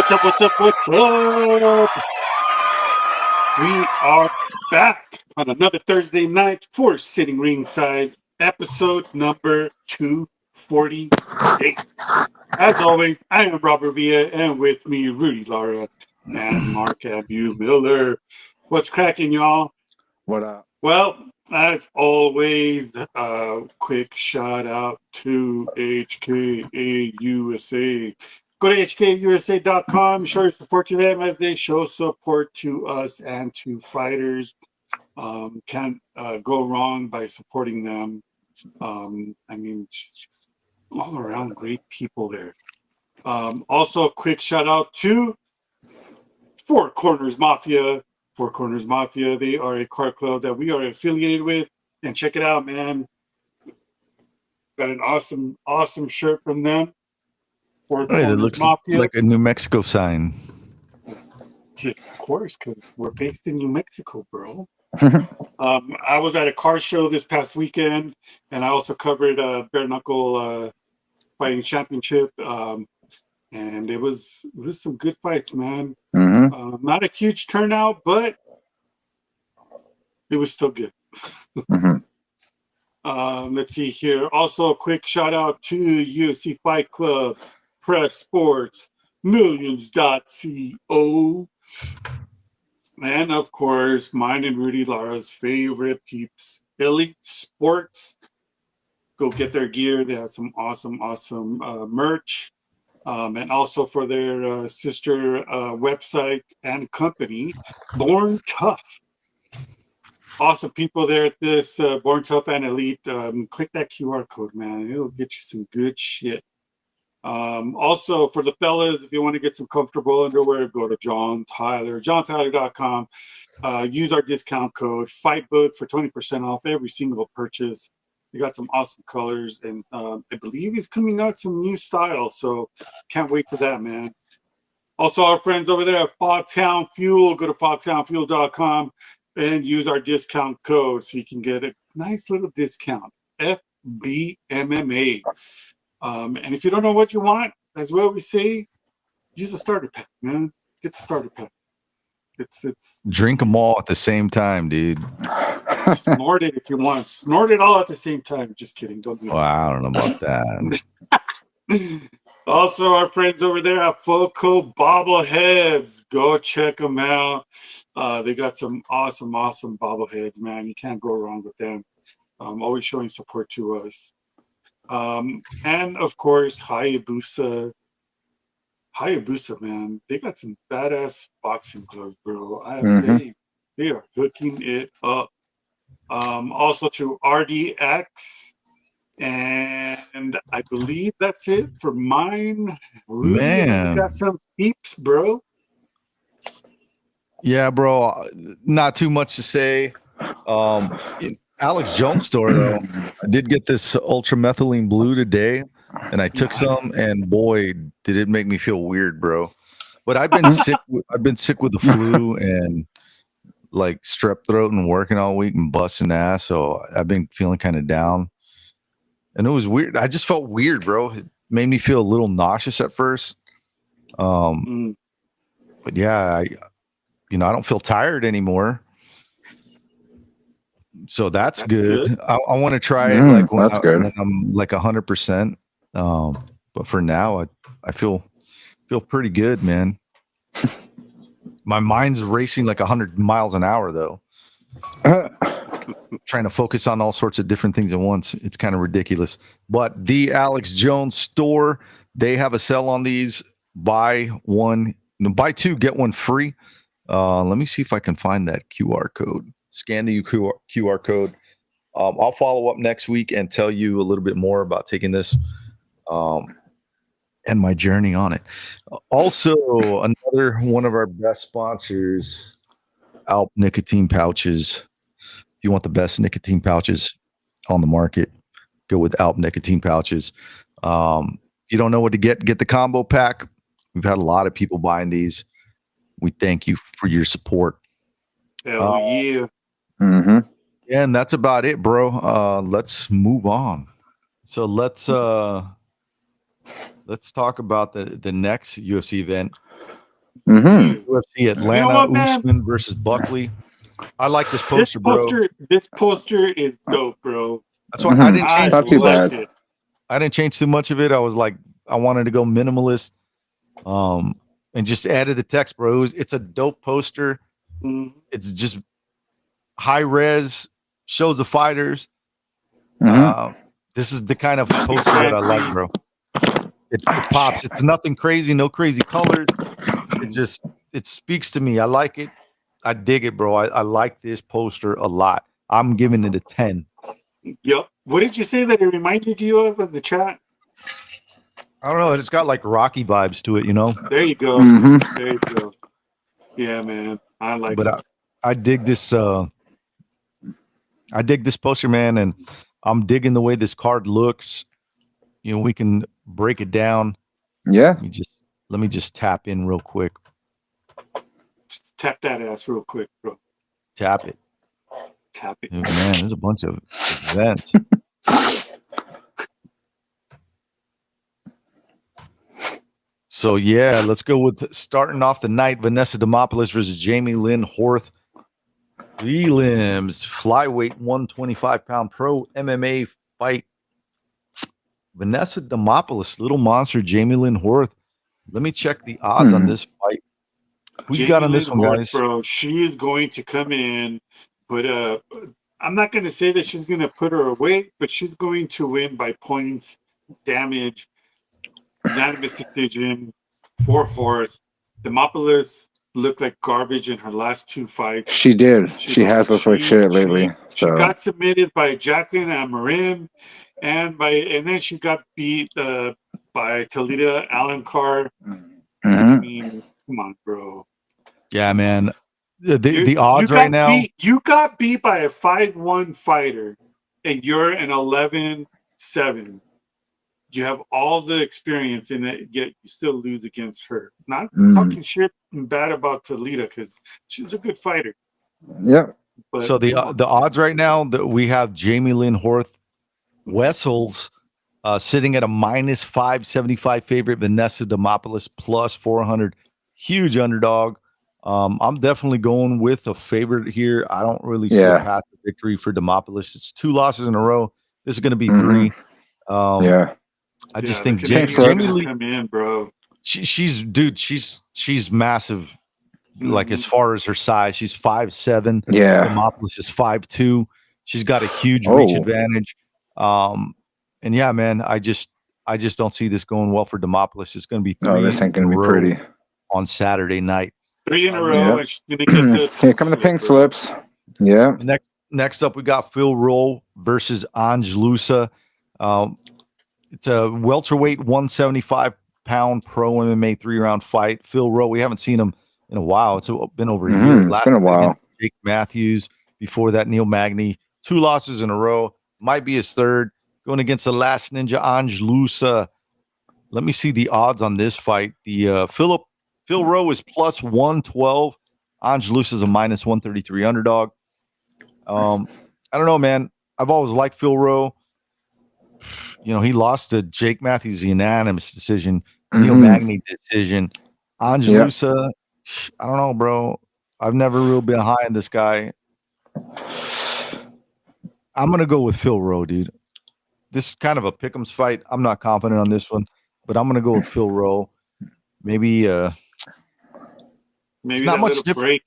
What's up? What's up? What's up? We are back on another Thursday night for Sitting Ringside, episode number 248. As always, I am Robert Villa, and with me, Rudy Lara and Mark Abu Miller. What's cracking, y'all? What up? Well, as always, quick shout out to HKA USA. Go to hkusa.com, show your support to them as they show support to us and to fighters. Can't go wrong by supporting them. Just all around great people there. Also, a quick shout out to Four Corners Mafia. Four Corners Mafia, they are a car club that we are affiliated with. And check it out, man. Got an awesome shirt from them. Hey, that looks Mafia. Like a New Mexico sign. Of course, because we're based in New Mexico, bro. I was at a car show this past weekend, and I also covered a bare knuckle fighting championship. And it was some good fights, man. Mm-hmm. Not a huge turnout, but it was still good. Let's see here. Also, a quick shout out to UFC Fight Club, Press Sports, Millions.co, and of course, mine and Rudy Lara's favorite peeps, Elite Sports. Go get their gear. They have some awesome merch. And also for their sister website and company, Born Tough. Awesome people there at this Born Tough and Elite. Click that QR code, man. It'll get you some good shit. Also, for the fellas, if you want to get some comfortable underwear, go to johntyler.com. Use our discount code FightBook for 20% off every single purchase. We got some awesome colors, and I believe he's coming out some new styles, so can't wait for that, man. Also, our friends over there at Fogtown Fuel, go to fogtownfuel.com and use our discount code so you can get a nice little discount, FBMMA. And if you don't know what you want, as well we say, use a starter pack, man. Get the starter pack. It's drink them all at the same time, dude. Snort it if you want. Snort it all at the same time. Just kidding. Don't do that. Well, I don't know about that. Also, our friends over there at Foco Bobbleheads. Go check them out. They got some awesome bobbleheads, man. You can't go wrong with them. Always showing support to us. And of course, Hayabusa, man. They got some badass boxing gloves, bro. They are hooking it up. Also to RDX, and I believe that's it for mine. Really, man, got some peeps, bro. Yeah, bro. Not too much to say. Alex Jones store, though. I did get this ultramethylene blue today, and I took some, and boy, did it make me feel weird, bro. But I've been sick. I've been sick with the flu and like strep throat and working all week and busting ass, so I've been feeling kind of down. And it was weird. I just felt weird, bro. It made me feel a little nauseous at first. But yeah, I don't feel tired anymore. So that's good. I want to try it like when I'm like 100%. But for now, I feel pretty good, man. My mind's racing like 100 miles an hour, though. Trying to focus on all sorts of different things at once. It's kind of ridiculous. But the Alex Jones store, they have a sale on these. Buy two, get one free. Let me see if I can find that QR code. Scan the QR code. I'll follow up next week and tell you a little bit more about taking this and my journey on it. Also, another one of our best sponsors, Alp Nicotine Pouches. If you want the best nicotine pouches on the market, go with Alp Nicotine Pouches. If you don't know what to get the combo pack. We've had a lot of people buying these. We thank you for your support. Hell yeah. Yeah, and that's about it, bro. Let's move on. So let's talk about the next UFC event. UFC Atlanta, You know what, man? Usman versus Buckley. I like this poster, This poster is dope, bro. That's why I didn't I change Not too liked bad. it. I didn't change too much of it. I was like, I wanted to go minimalist, and just added the text, bro. It's a dope poster. Mhm. It's just high res, shows the fighters. This is the kind of poster that I like, bro. It pops. It's nothing crazy, no crazy colors. It speaks to me. I like it. I dig it, bro. I like this poster a lot. I'm giving it a 10. Yep. What did you say that it reminded you of in the chat? I don't know. It's got like Rocky vibes to it, you know. There you go. There you go. Yeah, man. I like it. But I dig this. I dig this poster, man, and I'm digging the way this card looks. You know, we can break it down. Yeah. Let me just tap in real quick. Just tap that ass real quick, bro. Tap it. Tap it. Dude, man, there's a bunch of events. So yeah, let's go with starting off the night. Vanessa Demopoulos versus Jamie Lynn Horth. Prelims, flyweight 125-pound pro MMA fight. Vanessa Demopoulos, little monster, Jamie Lynn Horth. Let me check the odds on this fight. Who you got on this one, guys? Bro, she is going to come in, but I'm not going to say that she's going to put her away, but she's going to win by points, damage, unanimous decision for Horth. Demopoulos looked like garbage in her last two fights. She did. She has looked like shit lately. She got submitted by Jacqueline Amarin, and then she got beat by Talita Alencar. I mean, come on, bro. Yeah, man. The odds right now. You got beat by a 5-1 fighter, and you're an 11-7. You have all the experience in it, yet you still lose against her. Not talking shit and bad about Talita because she's a good fighter. Yeah. But, so the odds right now that we have Jamie Lynn Horth Wessels sitting at a minus 575 favorite, Vanessa Demopoulos plus 400, huge underdog. I'm definitely going with a favorite here. I don't really see a path to victory for Demopoulos. It's 2 losses in a row. This is going to be 3. I just think Jamie Lee, come in, bro. She's massive. Like as far as her size, she's 5'7". Yeah. Demopoulos is 5'2". She's got a huge reach advantage. And yeah, man, I just don't see this going well for Demopoulos. It's going to be 3. This ain't going to be pretty on Saturday night. 3 in a row. And she's gonna get here come the pink slips. Yeah. Next up, we got Phil Rowe versus Ange Lusa. It's a welterweight 175-pound pro MMA 3-round fight. Phil Rowe, we haven't seen him in a while. It's been over a year. It's been a while. Jake Matthews. Before that, Neil Magny. 2 losses in a row. Might be his 3rd. Going against the last ninja, Ange Lusa. Let me see the odds on this fight. The Phil Rowe is plus 112. Ange Lusa is a minus 133 underdog. I don't know, man. I've always liked Phil Rowe. You know, he lost to Jake Matthews, unanimous decision. Neil Magny decision. Ange Lusa, I don't know, bro. I've never really been high on this guy. I'm going to go with Phil Rowe, dude. This is kind of a pick'ems fight. I'm not confident on this one, but I'm going to go with Phil Rowe. Maybe not much different.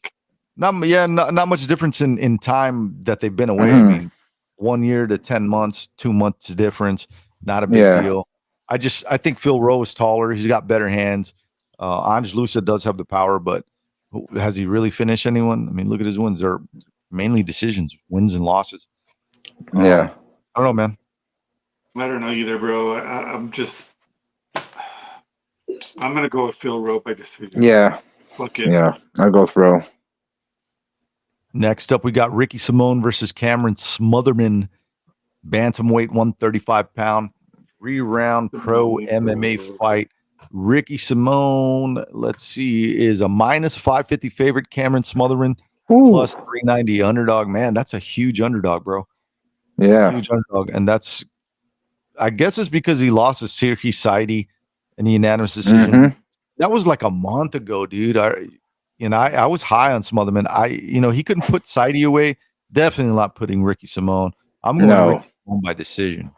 Not much difference in time that they've been away. I mean, 1 year to 10 months, 2 months difference. Not a big deal. I think Phil Rowe is taller. He's got better hands. Ange Lusa does have the power, but has he really finished anyone? I mean, look at his wins. They're mainly decisions, wins and losses. I don't know, man. I don't know either, bro. I'm going to go with Phil Rowe by decision. Yeah. Fuck it. Yeah, I'll go with Rowe. Next up, we got Ricky Simone versus Cameron Smotherman. Bantamweight 135-pound 3-round pro MMA fight. Ricky Simone, let's see, is a minus 550 favorite. Cameron Smotherman plus 390 underdog. Man, that's a huge underdog, bro. Yeah. Huge underdog. And that's, I guess it's because he lost to Sirki Saidi in the unanimous decision. That was like a month ago, dude. I was high on Smotherman. He couldn't put Saidi away. Definitely not putting Ricky Simone. I'm going Ricky Simone by decision.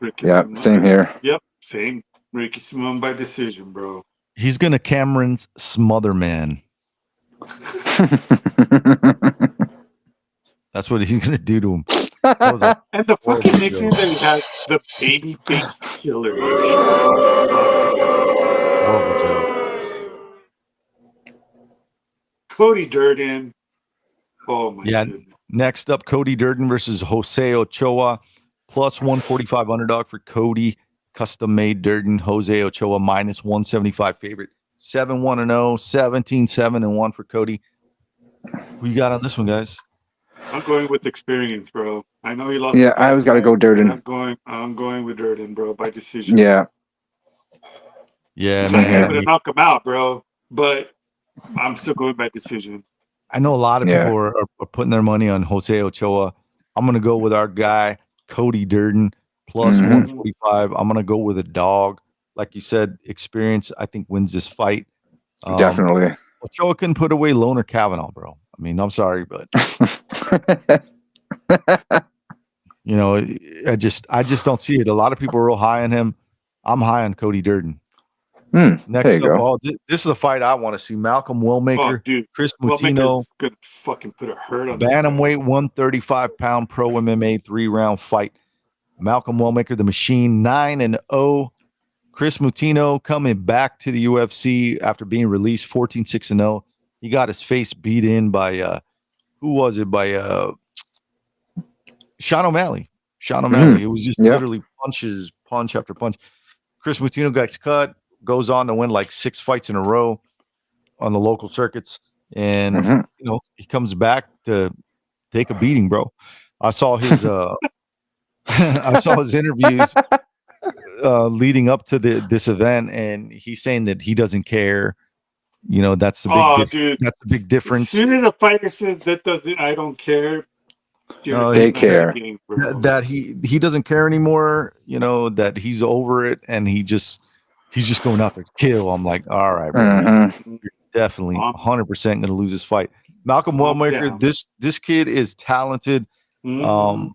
Same here. Yep, same. Ricky Simone by decision, bro. He's gonna Cameron's Smotherman. That's what he's gonna do to him. And the fucking nickname that he has, the baby faced killer. Horrible joke. Cody Durden. Oh my goodness. Next up, Cody Durden versus Jose Ochoa, plus 145 underdog for Cody. Custom made Durden. Jose Ochoa minus 175 favorite. 7-1-0, 17-7-1 for Cody. Who you got on this one, guys? I'm going with experience, bro. I know he lost. Yeah, I always got to go Durden. I'm going with Durden, bro, by decision. Yeah, man. I'm going to knock him out, bro. But I'm still going by decision. I know a lot of people are putting their money on Jose Ochoa. I'm going to go with our guy, Cody Durden, plus 145. I'm going to go with a dog. Like you said, experience, I think, wins this fight. Definitely. Ochoa couldn't put away Loner Kavanaugh, bro. I mean, I'm sorry, but I just don't see it. A lot of people are real high on him. I'm high on Cody Durden. Next up, this is a fight I want to see. Malcolm Wellmaker, Chris Mutino, gonna fucking put a hurt on bantamweight 135-pound pro MMA 3-round fight. Malcolm Wellmaker, the machine, 9-0. Chris Mutino coming back to the UFC after being released 14-6-0. He got his face beat in by who was it? By Sean O'Malley. Sean O'Malley. It was just literally punch after punch. Chris Mutino gets cut, goes on to win like 6 fights in a row on the local circuits, and he comes back to take a beating, bro. I saw his interviews leading up to this event, and he's saying that he doesn't care. That's the big that's the big difference. As soon as a fighter says I don't care. They care that he doesn't care anymore. That he's over it, and he's just going out there to kill. I'm like, all right, bro, you're definitely 100% going to lose this fight. Malcolm Wellmaker, this kid is talented. Man,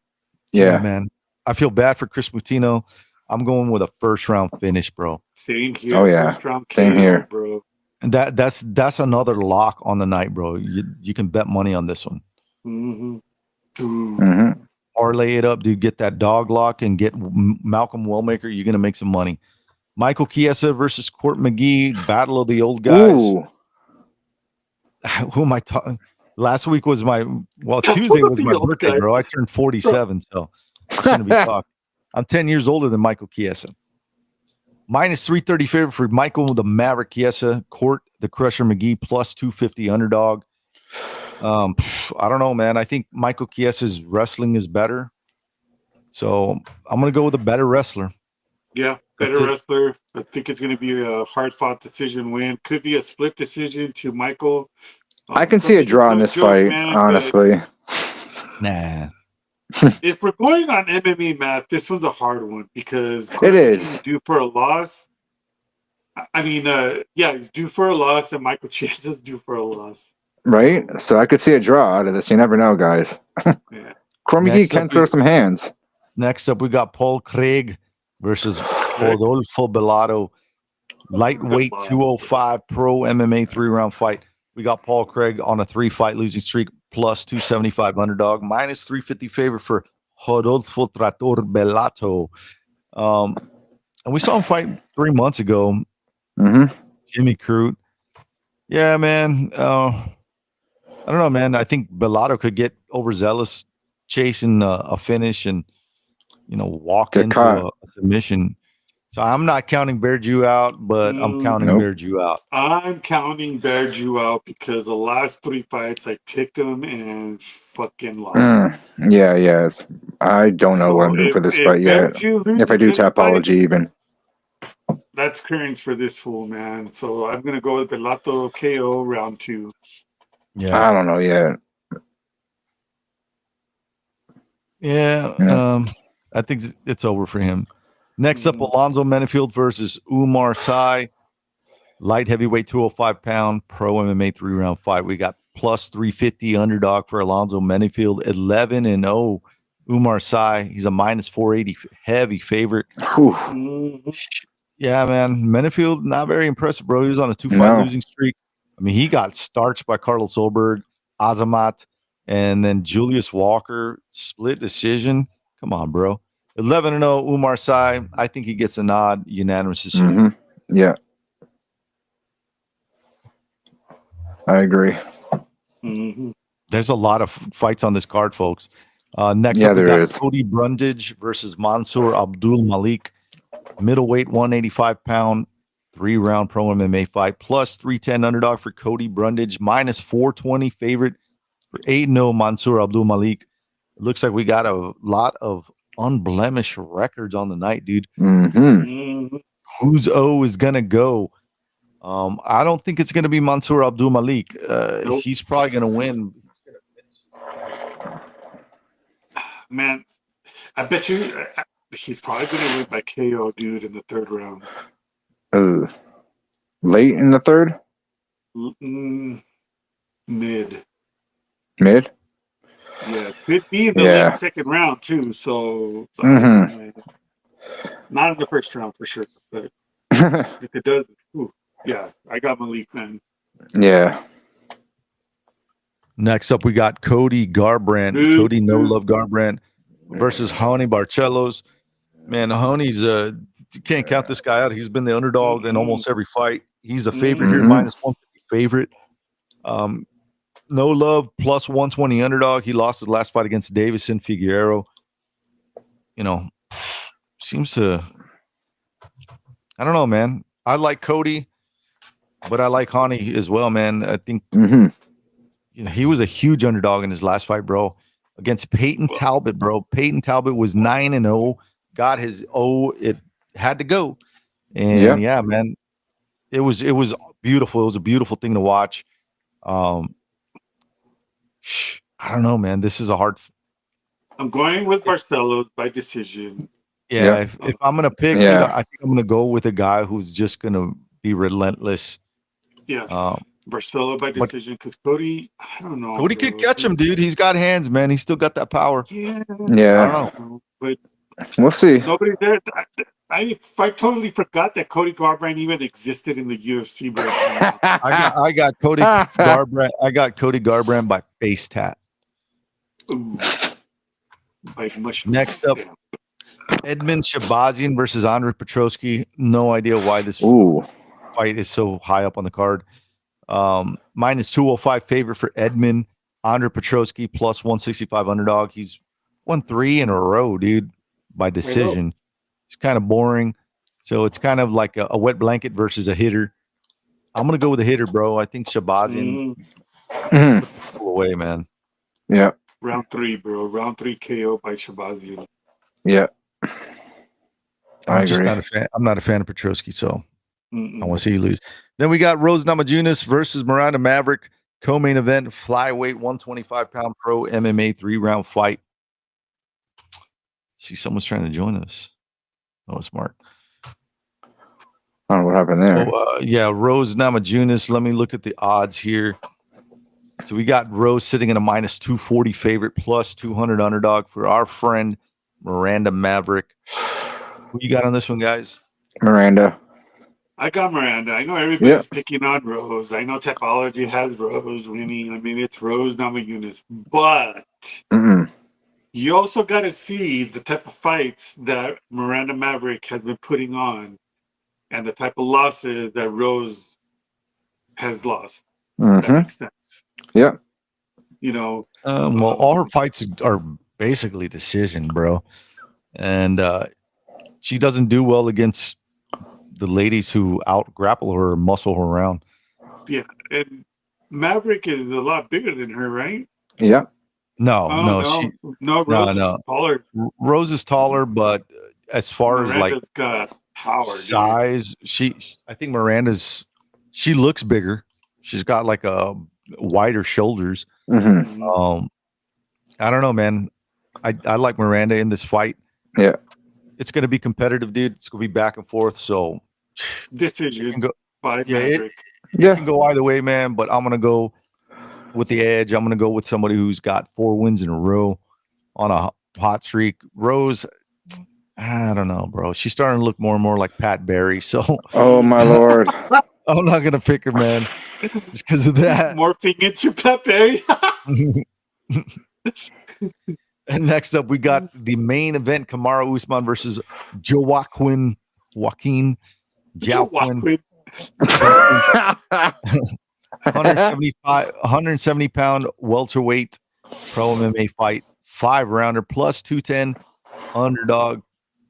I feel bad for Chris Mutino. I'm going with a first round finish, bro. Same here. Oh yeah, same here, bro. And that's another lock on the night, bro. You can bet money on this one. Parlay it up, dude. Get that dog lock and get Malcolm Wellmaker. You're gonna make some money. Michael Chiesa versus Court McGee, battle of the old guys. Ooh. Who am I talking? Last week was Tuesday was my birthday, bro. I turned 47, so I shouldn't be talking. I'm 10 years older than Michael Chiesa. Minus 330 favorite for Michael the Maverick Chiesa. Court the Crusher McGee plus 250 underdog. I don't know, man. I think Michael Chiesa's wrestling is better, so I'm gonna go with a better wrestler. Yeah, better wrestler. I think it's gonna be a hard-fought decision win. Could be a split decision to Michael. I can see a draw in this fight, honestly. Nah. If we're going on MMA math, this one's a hard one because it is due for a loss. I mean, he's due for a loss, and Michael Chiesa's due for a loss. Right? So I could see a draw out of this. You never know, guys. Court McGee can throw some hands. Next up, we got Paul Craig versus Rodolfo Bellato. Lightweight 205 pro MMA 3-round fight. We got Paul Craig on a 3-fight losing streak, plus 275 underdog, minus 350 favorite for Rodolfo Trator Bellato. And we saw him fight 3 months ago. Jimmy Crute. Yeah, man. I don't know, man. I think Bellato could get overzealous chasing a finish and, walk into a submission. So I'm not counting Bearju out, but I'm counting Bearju out. I'm counting Bearju out because the last 3 fights I picked him and fucking lost. Yes. I don't know what I'm doing for this fight yet. If I do Tapology even. That's currents for this fool, man. So I'm going to go with Bellato KO round 2. Yeah. I don't know yet. Yeah. I think it's over for him. Next up, Alonzo Menifield versus Oumar Sy. Light heavyweight 205-pound pro MMA 3-round fight. We got plus 350 underdog for Alonzo Menifield, 11-0. Oumar Sy, he's a minus 480 heavy favorite. Yeah, man. Menifield, not very impressive, bro. He was on a 2-fight losing streak. I mean, he got starched by Carlos Solberg, Azamat, and then Julius Walker, split decision. Come on, bro. 11-0, Oumar Sy. I think he gets a nod, unanimous decision. Yeah. I agree. There's a lot of fights on this card, folks. Next up, we got Cody Brundage versus Mansur Abdul-Malik. Middleweight, 185-pound, 3-round pro MMA fight. Plus 310 underdog for Cody Brundage. Minus 420 favorite for 8-0 Mansur Abdul-Malik. It looks like we got a lot of unblemished records on the night, dude. Whose O is going to go? I don't think it's going to be Mansur Abdul-Malik. He's probably going to win. Man, I bet you he's probably going to win by KO, dude, in the third round. Late in the third? Mid. Mid? Yeah, could be in the late second round, too. So, not in the first round for sure. But if it does, I got Malik, man. Yeah. Next up, we got Cody Garbrandt. Cody No Love Garbrandt versus Raoni Barcelos. Man, Raoni's you can't count this guy out. He's been the underdog in almost every fight. He's a favorite here, minus 150 favorite. No Love plus 120 underdog. He lost his last fight against Davison Figueiredo. You know, seems to. I don't know, man. I like Cody, but I like Raoni as well, man. I think. He was a huge underdog in his last fight, bro, against Peyton Talbot, bro. Peyton Talbot was 9-0, got his O. It had to go, and yeah, man, it was beautiful. It was a beautiful thing to watch. I don't know, man. This is a hard. I'm going with Barcelos by decision. Yeah, if I'm gonna pick, I think I'm gonna go with a guy who's just gonna be relentless. Yes. Barcelo by decision because Cody, I don't know. Cody could catch him, dude. He's got hands, man. He's still got that power. Yeah. I don't know. But we'll see. Nobody there. I totally forgot that Cody Garbrandt even existed in the UFC. I got Cody Garbrandt. I got Cody Garbrandt by face tat. Ooh. By mushroom. Next up, Edmen Shahbazyan versus Andre Petroski. No idea why this fight is so high up on the card. Minus 205 favorite for Edmen. Andre Petroski plus 165 underdog. He's won 3 in a row, dude, by decision. It's kind of boring. So it's kind of like a wet blanket versus a hitter. I'm going to go with a hitter, bro. I think Shahbazyan away, man. Yeah. Round 3, bro. Round 3 KO by Shahbazyan. Yeah. I'm just not a fan. I'm not a fan of Petroski, so I want to see you lose. Then we got Rose Namajunas versus Miranda Maverick, co-main event, flyweight, 125-pound pro MMA 3-round fight. See, someone's trying to join us. Oh, smart. I don't know what happened there. Rose Namajunas. Let me look at the odds here. So we got Rose sitting in a minus 240 favorite, plus 200 underdog for our friend Miranda Maverick. Who you got on this one, guys? Miranda. I got Miranda. I know everybody's picking on Rose. I know Technology has Rose winning. I mean, it's Rose Namajunas. But you also got to see the type of fights that Miranda Maverick has been putting on and the type of losses that Rose has lost. That makes sense. Yeah. You know. All her fights are basically decision, bro. And she doesn't do well against the ladies who out grapple her or muscle her around. Yeah, and Maverick is a lot bigger than her, right? Yeah. No, Rose is taller. Rose is taller, but as far as like got power, size, I think she looks bigger. She's got like a wider shoulders. I don't know, man. I like Miranda in this fight. Yeah. It's going to be competitive, dude. It's going to be back and forth. So decision. by Yeah, Maverick. It can go either way, man. But I'm gonna go with the edge. I'm gonna go with somebody who's got 4 wins in a row on a hot streak. Rose, I don't know, bro. She's starting to look more and more like Pat Barry. So, oh my lord, I'm not gonna pick her, man, just because of that. Morphing into Pepe. And next up, we got the main event: Kamaru Usman versus Joaquin 170 pound welterweight pro MMA fight, 5-rounder plus 210 underdog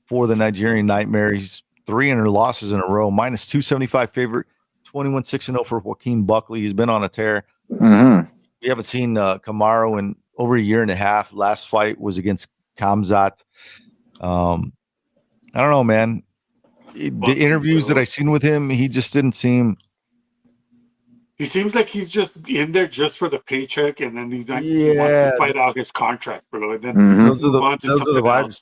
for the Nigerian Nightmare. He's 300 losses in a row, minus 275 favorite, 21-6-0 for Joaquin Buckley. He's been on a tear. Mm-hmm. We haven't seen Kamaru in over a year and a half. Last fight was against Kamzat. I don't know, man. The interviews that I seen with him, he just didn't seem. He seems like he's just in there just for the paycheck, and then he wants to fight out his contract, bro. And then those are the vibes.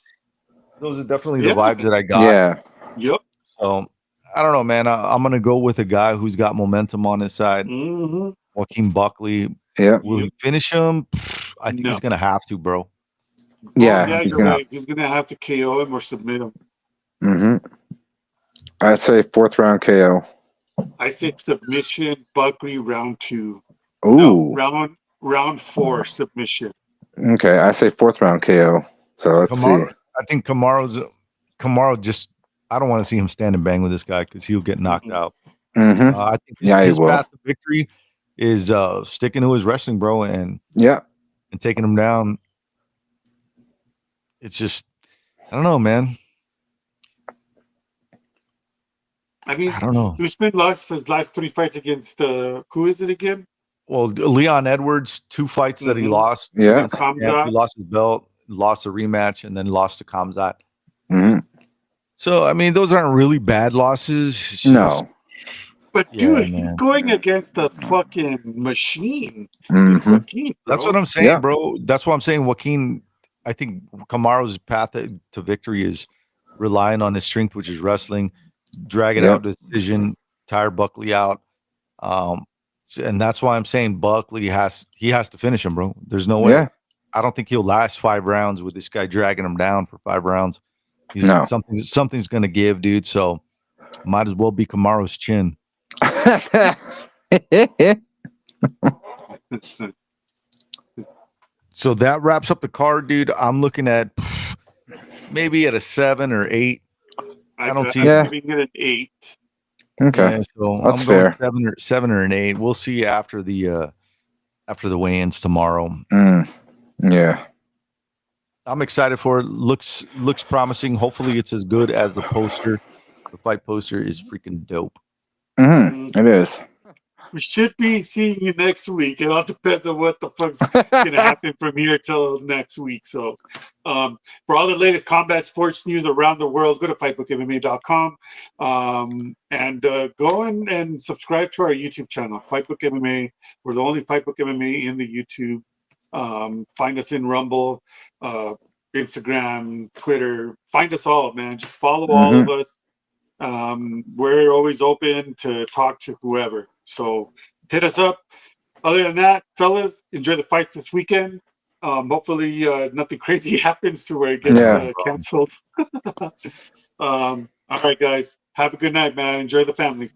Those are definitely the vibes that I got. Yeah. Yep. So I don't know, man. I'm gonna go with a guy who's got momentum on his side. Mm-hmm. Joaquin Buckley. Yeah. Will he finish him? I think he's gonna have to, bro. Yeah, you're right. He's gonna have to KO him or submit him. Mm-hmm. I'd say 4th round KO. I say submission, Buckley round 2. Ooh. No, round 4 submission. Okay, I say 4th round KO. So let's see. I think Kamaru just. I don't want to see him stand and bang with this guy because he'll get knocked out. Mm-hmm. I think his he will. path to victory is sticking to his wrestling, bro, and taking him down. It's just, I don't know, man. I mean, I don't know. Usman lost his last 3 fights against who is it again? Well, Leon Edwards, 2 fights that he lost. Yeah, he lost his belt, lost a rematch, and then lost to Kamzat. Mm-hmm. So, I mean, those aren't really bad losses. No. But dude, he's going against the fucking machine. Mm-hmm. Joaquin, that's what I'm saying, bro. That's what I'm saying. Joaquin, I think Kamaru's path to victory is relying on his strength, which is wrestling, drag it out to decision, tire Buckley out. And that's why I'm saying Buckley has to finish him, bro. There's no way. I don't think he'll last 5 rounds with this guy dragging him down for 5 rounds. Something's gonna give, dude. So might as well be Kamaru's chin. So that wraps up the card, dude. I'm looking at maybe at a 7 or 8. I don't see it being at an 8. Okay, yeah, so that's I'm fair. going 7 or an 8. We'll see after the weigh-ins tomorrow. Yeah, I'm excited for it. Looks promising. Hopefully, it's as good as the poster. The fight poster is freaking dope. It is. We should be seeing you next week. It all depends on what the fuck's going to happen from here till next week. So, for all the latest combat sports news around the world, go to FightBookMMA.com and go and subscribe to our YouTube channel, FightBook MMA. We're the only FightBook MMA in the YouTube. Find us in Rumble, Instagram, Twitter. Find us all, man. Just follow all of us. We're always open to talk to whoever. So hit us up. Other than that, fellas, enjoy the fights this weekend. Hopefully nothing crazy happens to where it gets canceled. All right, guys. Have a good night, man. Enjoy the family.